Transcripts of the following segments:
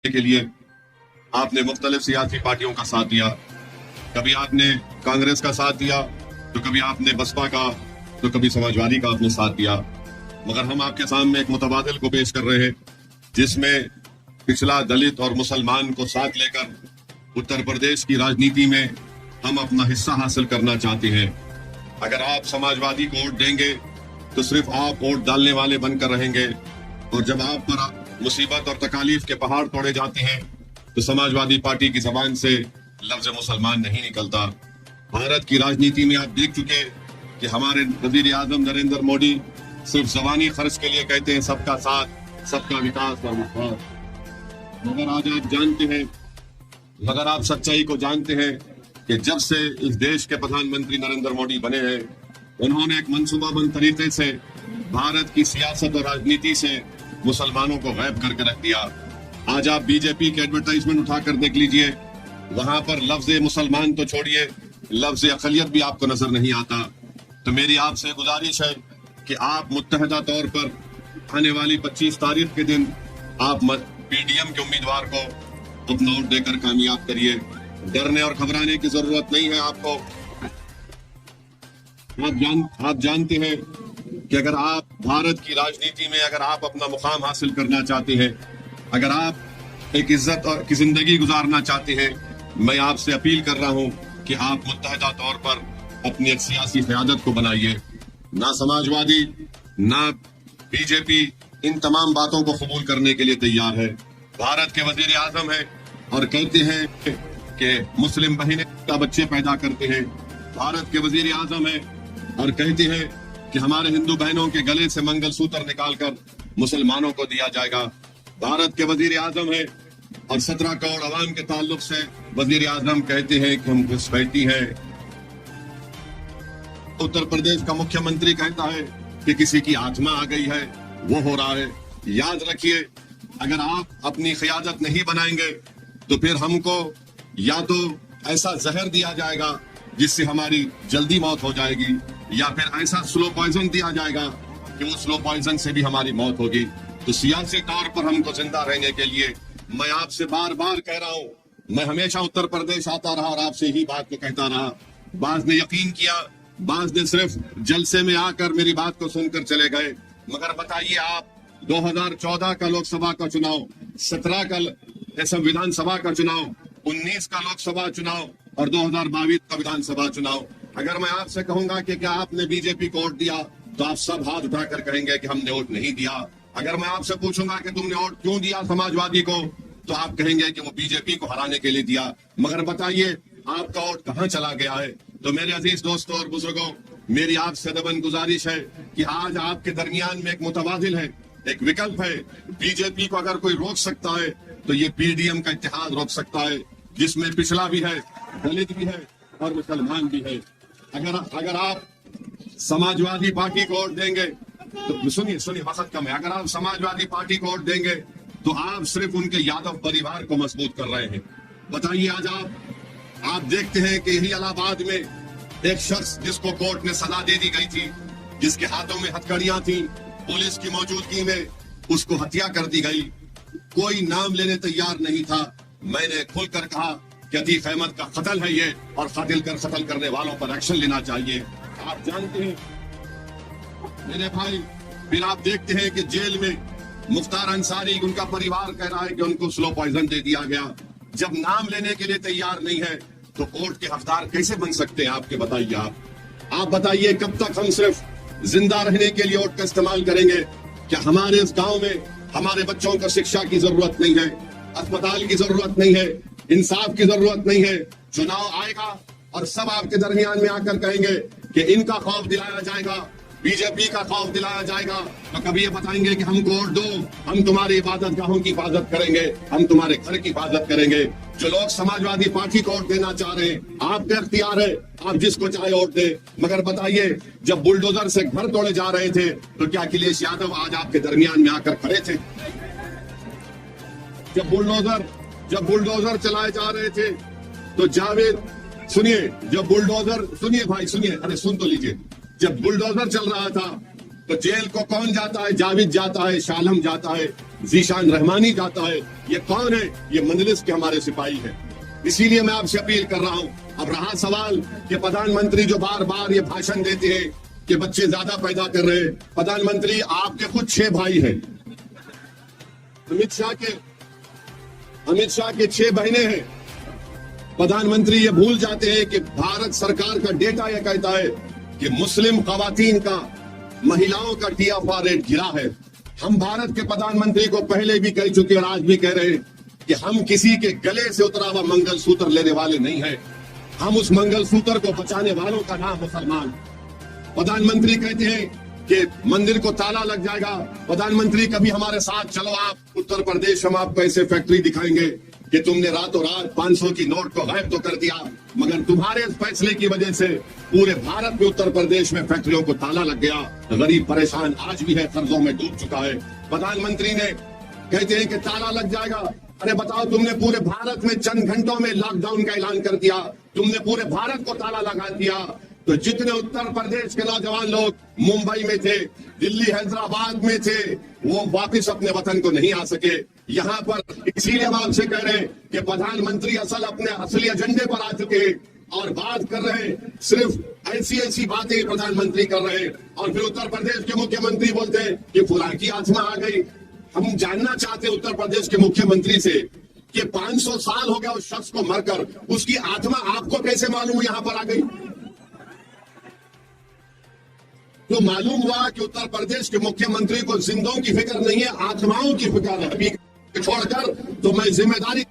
के लिए आपने मुख्तलिफ सियासी पार्टियों का साथ दिया। कभी आपने कांग्रेस का साथ दिया, तो कभी आपने बसपा का, तो कभी समाजवादी का आपने साथ दिया। मगर हम आपके सामने एक मुतबादिल को पेश कर रहे हैं, जिसमें पिछला दलित और मुसलमान को साथ लेकर उत्तर प्रदेश की राजनीति में हम अपना हिस्सा हासिल करना चाहते हैं। अगर आप समाजवादी को वोट देंगे तो सिर्फ आप वोट डालने वाले बनकर रहेंगे, और जब आप पर मुसीबत और तकालीफ के पहाड़ तोड़े जाते हैं तो समाजवादी पार्टी की जबान से लफ्ज मुसलमान नहीं निकलता। भारत की राजनीति में आप देख चुके कि हमारे वजीर आजम नरेंद्र मोदी सिर्फ जबानी खर्च के लिए कहते हैं सबका साथ, सबका विकास और विश्वास। मगर आज आप जानते हैं, मगर आप सच्चाई को जानते हैं कि जब से इस देश के प्रधानमंत्री नरेंद्र मोदी बने हैं, उन्होंने एक मंसूबाबंद तरीके से भारत की सियासत और राजनीति से मुसलमानों को गायब करके रख दिया। आज आप बीजेपी के एडवर्टाइजमेंट उठाकर देख लीजिए, वहां पर लफ्ज मुसलमान तो छोड़िए, लफ्ज अकलियत भी आपको नजर नहीं आता। तो मेरी आपसे गुजारिश है कि आप मुत्तहदा तौर पर आने वाली 25 तारीख के दिन आप पीडीएम के उम्मीदवार को अपना वोट देकर कामयाब करिए। डरने और घबराने की जरूरत नहीं है आपको। आप जानते हैं कि अगर आप भारत की राजनीति में अगर आप अपना मुकाम हासिल करना चाहते हैं, अगर आप एक इज्जत और की जिंदगी गुजारना चाहते हैं, मैं आपसे अपील कर रहा हूं कि आप मुत्तहदा तौर पर अपनी एक सियासी क़यादत को बनाइए। ना समाजवादी ना बीजेपी इन तमाम बातों को कबूल करने के लिए तैयार है। भारत के वजीर आजम है और कहते हैं कि मुस्लिम बहनें का बच्चे पैदा करते हैं। भारत के वजीर आजम है और कहते हैं कि हमारे हिंदू बहनों के गले से मंगलसूत्र निकालकर मुसलमानों को दिया जाएगा। भारत के वजीर आजम है और 17 करोड़ अवाम के ताल्लुक से वजीर आजम कहते हैं कि हम घुसपैठी हैं। उत्तर प्रदेश का मुख्यमंत्री कहता है कि किसी की आत्मा आ गई है, वो हो रहा है। याद रखिए, अगर आप अपनी क़यादत नहीं बनाएंगे तो फिर हमको या तो ऐसा जहर दिया जाएगा जिससे हमारी जल्दी मौत हो जाएगी, या फिर ऐसा स्लो पॉइजन दिया जाएगा कि वो स्लो पॉइजन से भी हमारी मौत होगी। तो सियासी तौर पर हमको जिंदा रहने के लिए मैं आपसे बार बार कह रहा हूँ, मैं हमेशा उत्तर प्रदेश आता रहा और आपसे ही बात को कहता रहा। बाज ने यकीन किया, बाज ने सिर्फ जलसे में आकर मेरी बात को सुनकर चले गए। मगर बताइए आप, 2014 का लोकसभा का चुनाव, 17 का विधानसभा का चुनाव, 19 का लोकसभा चुनाव और 2022 का विधानसभा चुनाव, अगर मैं आपसे कहूंगा कि क्या आपने बीजेपी को वोट दिया, तो आप सब हाथ उठाकर कहेंगे कि हमने वोट नहीं दिया। अगर मैं आपसे पूछूंगा कि तुमने वोट क्यों दिया समाजवादी को, तो आप कहेंगे कि वो बीजेपी को हराने के लिए दिया। मगर बताइए आपका वोट कहाँ चला गया है। तो मेरे अजीज दोस्तों और बुजुर्गों, मेरी आपसे दबन गुजारिश है कि आज आपके दरमियान में एक मुतबादिल है, एक विकल्प है। बीजेपी को अगर कोई रोक सकता है तो ये पीडीएम का इत्तेहाद रोक सकता है, जिसमें पिछड़ा भी है, दलित भी है और मुसलमान भी है। अगर आप समाजवादी पार्टी को वोट देंगे तो सुनिए वक्त कम है। अगर आप समाजवादी पार्टी को वोट देंगे तो आप सिर्फ उनके यादव परिवार को मजबूत कर रहे हैं। बताइए, आज आप देखते हैं कि यही इलाहाबाद में एक शख्स जिसको कोर्ट ने सजा दे दी गई थी, जिसके हाथों में हथकड़ियां थी, पुलिस की मौजूदगी में उसको हत्या कर दी गई। कोई नाम लेने तैयार नहीं था। मैंने खुलकर कहा कि अतीक अहमद का कत्ल है ये, और कत्ल करने वालों पर एक्शन लेना चाहिए। आप जानते हैं मेरे भाई, फिर आप देखते हैं कि जेल में मुख्तार अंसारी, उनका परिवार कह रहा है कि उनको स्लो पॉइजन दे दिया गया। जब नाम लेने के लिए तैयार नहीं है तो कोर्ट के हकदार कैसे बन सकते हैं आपके? बताइए आप बताइए, कब तक हम सिर्फ जिंदा रहने के लिए वोट का इस्तेमाल करेंगे? क्या हमारे इस गांव में हमारे बच्चों को शिक्षा की जरूरत नहीं है, अस्पताल की जरूरत नहीं है, इंसाफ की जरूरत नहीं है? चुनाव आएगा और सब आपके दरमियान में आकर कहेंगे कि इनका खौफ दिलाया जाएगा, बीजेपी का खौफ दिलाया जाएगा। तो कभी ये बताएंगे कि हमको वोट दो, हम तुम्हारी इबादत गाहों की हिफाजत करेंगे, हम तुम्हारे घर की हिफाजत करेंगे। जो लोग समाजवादी पार्टी को वोट देना चाह रहे हैं, आपके अख्तियार है, आप जिसको चाहे वोट दे। मगर बताइए, जब बुलडोजर से घर तोड़े जा रहे थे तो क्या अखिलेश यादव आज आपके दरमियान में आकर खड़े थे? जब बुलडोजर चलाए जा रहे थे तो जावेद, सुनिए, जब बुलडोजर, सुनिए भाई सुनिए, अरे सुन तो लीजिए, जब बुलडोजर चल रहा था तो जेल को कौन जाता है? जावेद जाता है, शालम जाता है, जीशान रहमानी जाता है। ये कौन है? ये मजलिस के हमारे सिपाही हैं। इसीलिए मैं आपसे अपील कर रहा हूं। अब रहा सवाल कि प्रधानमंत्री जो बार बार ये भाषण देते हैं कि बच्चे ज्यादा पैदा कर रहे हैं, प्रधानमंत्री आपके खुद 6 भाई हैं, अमित शाह के 6 बहनें हैं। प्रधानमंत्री ये भूल जाते हैं कि भारत सरकार का डेटा यह कहता है कि मुस्लिम खवातीन का, महिलाओं का TFR रेट गिरा है। हम भारत के प्रधानमंत्री को पहले भी कह चुके और आज भी कह रहे हैं कि हम किसी के गले से उतरा हुआ मंगलसूत्र लेने वाले नहीं है। हम उस मंगलसूत्र को बचाने वालों का नाम मुसलमान। प्रधानमंत्री कहते हैं कि मंदिर को ताला लग जाएगा। प्रधानमंत्री कभी हमारे साथ चलो, आप उत्तर प्रदेश, हम आपको ऐसे फैक्ट्री दिखाएंगे कि तुमने रातों रात 500 की नोट को गायब तो कर दिया, मगर तुम्हारे इस फैसले की वजह से पूरे भारत में उत्तर प्रदेश में फैक्ट्रियों को ताला लग गया। गरीब परेशान आज भी है, कर्जों में डूब चुका है। प्रधानमंत्री ने कहते हैं कि ताला लग जाएगा। अरे बताओ, तुमने पूरे भारत में चंद घंटों में लॉकडाउन का ऐलान कर दिया, तुमने पूरे भारत को ताला लगा दिया। तो जितने उत्तर प्रदेश के नौजवान लोग मुंबई में थे, दिल्ली, हैदराबाद में थे, वो वापस अपने वतन को नहीं आ सके। यहाँ पर इसीलिए हम आपसे कह रहे हैं कि प्रधानमंत्री अपने असली एजेंडे पर आ चुके हैं और बात कर रहे हैं, सिर्फ ऐसी बातें प्रधानमंत्री कर रहे हैं। और फिर उत्तर प्रदेश के मुख्यमंत्री बोलते हैं कि फुलां की आत्मा आ गई। हम जानना चाहते हैं उत्तर प्रदेश के मुख्यमंत्री से कि 500 साल हो गया उस शख्स को मरकर, उसकी आत्मा आपको कैसे मालूम यहाँ पर आ गई? तो मालूम हुआ कि उत्तर प्रदेश के मुख्यमंत्री को जिंदों की फिक्र नहीं है, आत्माओं की फिक्र है। अभी छोड़कर तो मैं जिम्मेदारी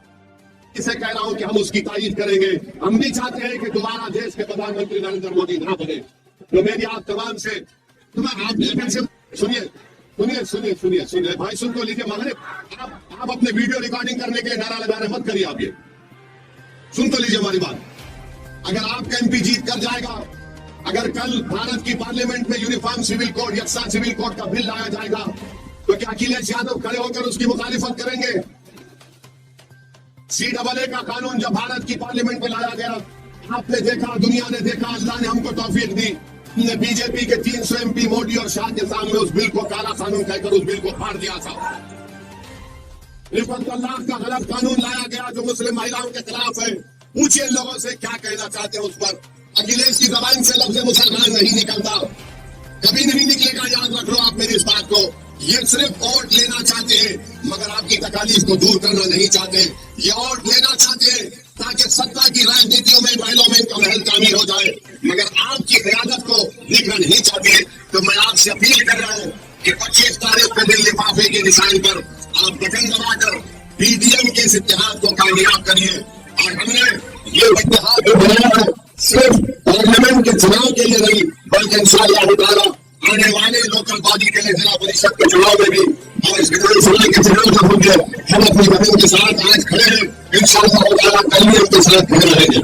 से कह रहा हूं कि हम उसकी तारीफ करेंगे। हम भी चाहते हैं कि दोबारा देश के प्रधानमंत्री नरेंद्र मोदी ना बने। तो मेरी आप तमाम से, तो मैं आप सुनिए भाई, सुन तो लीजिए। मगर आप अपने वीडियो रिकॉर्डिंग करने के लिए नारा लगा रहे, मत करिए। आप ये सुन तो लीजिए हमारी बात। अगर आपका MP जीत कर जाएगा, अगर कल भारत की पार्लियामेंट में यूनिफॉर्म सिविल कोड, यकसा सिविल कोड का बिल लाया जाएगा, तो क्या अखिलेश यादव खड़े होकर उसकी मुखालिफत करेंगे? CAA का कानून जब भारत की पार्लियामेंट में लाया गया, आपने देखा, दुनिया ने देखा, अल्लाह ने हमको तौफीक दी, हमने बीजेपी के 300 MP मोदी और शाह के सामने उस बिल को काला कानून कहकर उस बिल को फाड़ दिया था। रिफत तलाक का गलत कानून लाया गया जो मुस्लिम महिलाओं के खिलाफ है। पूछिए लोगों से क्या कहना चाहते हैं उस पर। अखिलेश की जबान से लफ्ज़ मुसलमान नहीं निकलता, कभी नहीं निकलेगा। याद रख लो आप मेरी इस बात को। ये सिर्फ वोट लेना चाहते हैं, मगर आपकी तकालीफ को दूर करना नहीं चाहते। ये वोट लेना चाहते हैं ताकि सत्ता की राजनीतियों में महिलाओं में इनका महल तामीर हो जाए, मगर आपकी क़यादत को देखना नहीं चाहते। तो मैं आपसे अपील कर रहा हूँ कि 25 तारीख को दिल लिफाफे के निशान पर आप बटन दबाकर PDM के इस इत्तेहाद को कामयाब करिए। और हमने ये इत्तेहाद जो बनाया है सिर्फ पार्लियामेंट के चुनाव के लिए नहीं, बल्कि इंशाअल्लाह ताला आने वाले लोकल बॉडी के लिए, जिला परिषद के चुनाव में भी और इस विधानसभा के चुनाव जब होंगे, हम अपनी बहनों के साथ आज खड़े हैं, इंशाअल्लाह ताला कल भी उनके साथ खड़े रहेंगे।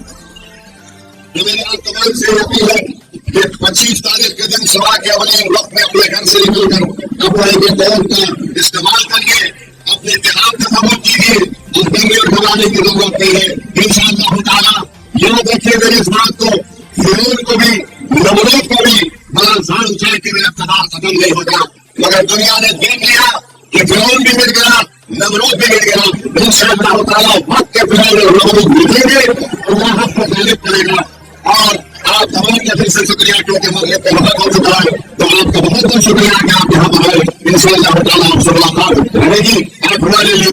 तो मेरी आप तमाम से अपील है कि 25 तारीख के दिन सभा के अवली वक्त में अपने घर से निकलकर अपने वोट का इस्तेमाल करिए, अपने इत्तेहाद का सबूत कीजिए और दंगे भगाने की जरूरत नहीं है। इंशाअल्लाह ताला याद रखिए मेरी इस बात को, फिरौन को भी, नमरूद को भी बड़ा जान चाहे कि मेरा इख्तियार खत्म नहीं होगा, मगर दुनिया ने देख लिया कि फिरौन भी मिट गया, नमरूद भी मिट गया। इंशाअल्लाह ताला वक्त के फिरौन और नमरूद मिटेंगे, अल्लाह हक को गालिब करेगा। और आप तमाम का फिर से शुक्रिया, क्योंकि मगरिब का वक्त हो चुका है, तो आपका बहुत बहुत शुक्रिया कि आप यहाँ पर आए। इंशाअल्लाह ताला आपसे मुलाकात रहेगी। आप हमारे लिए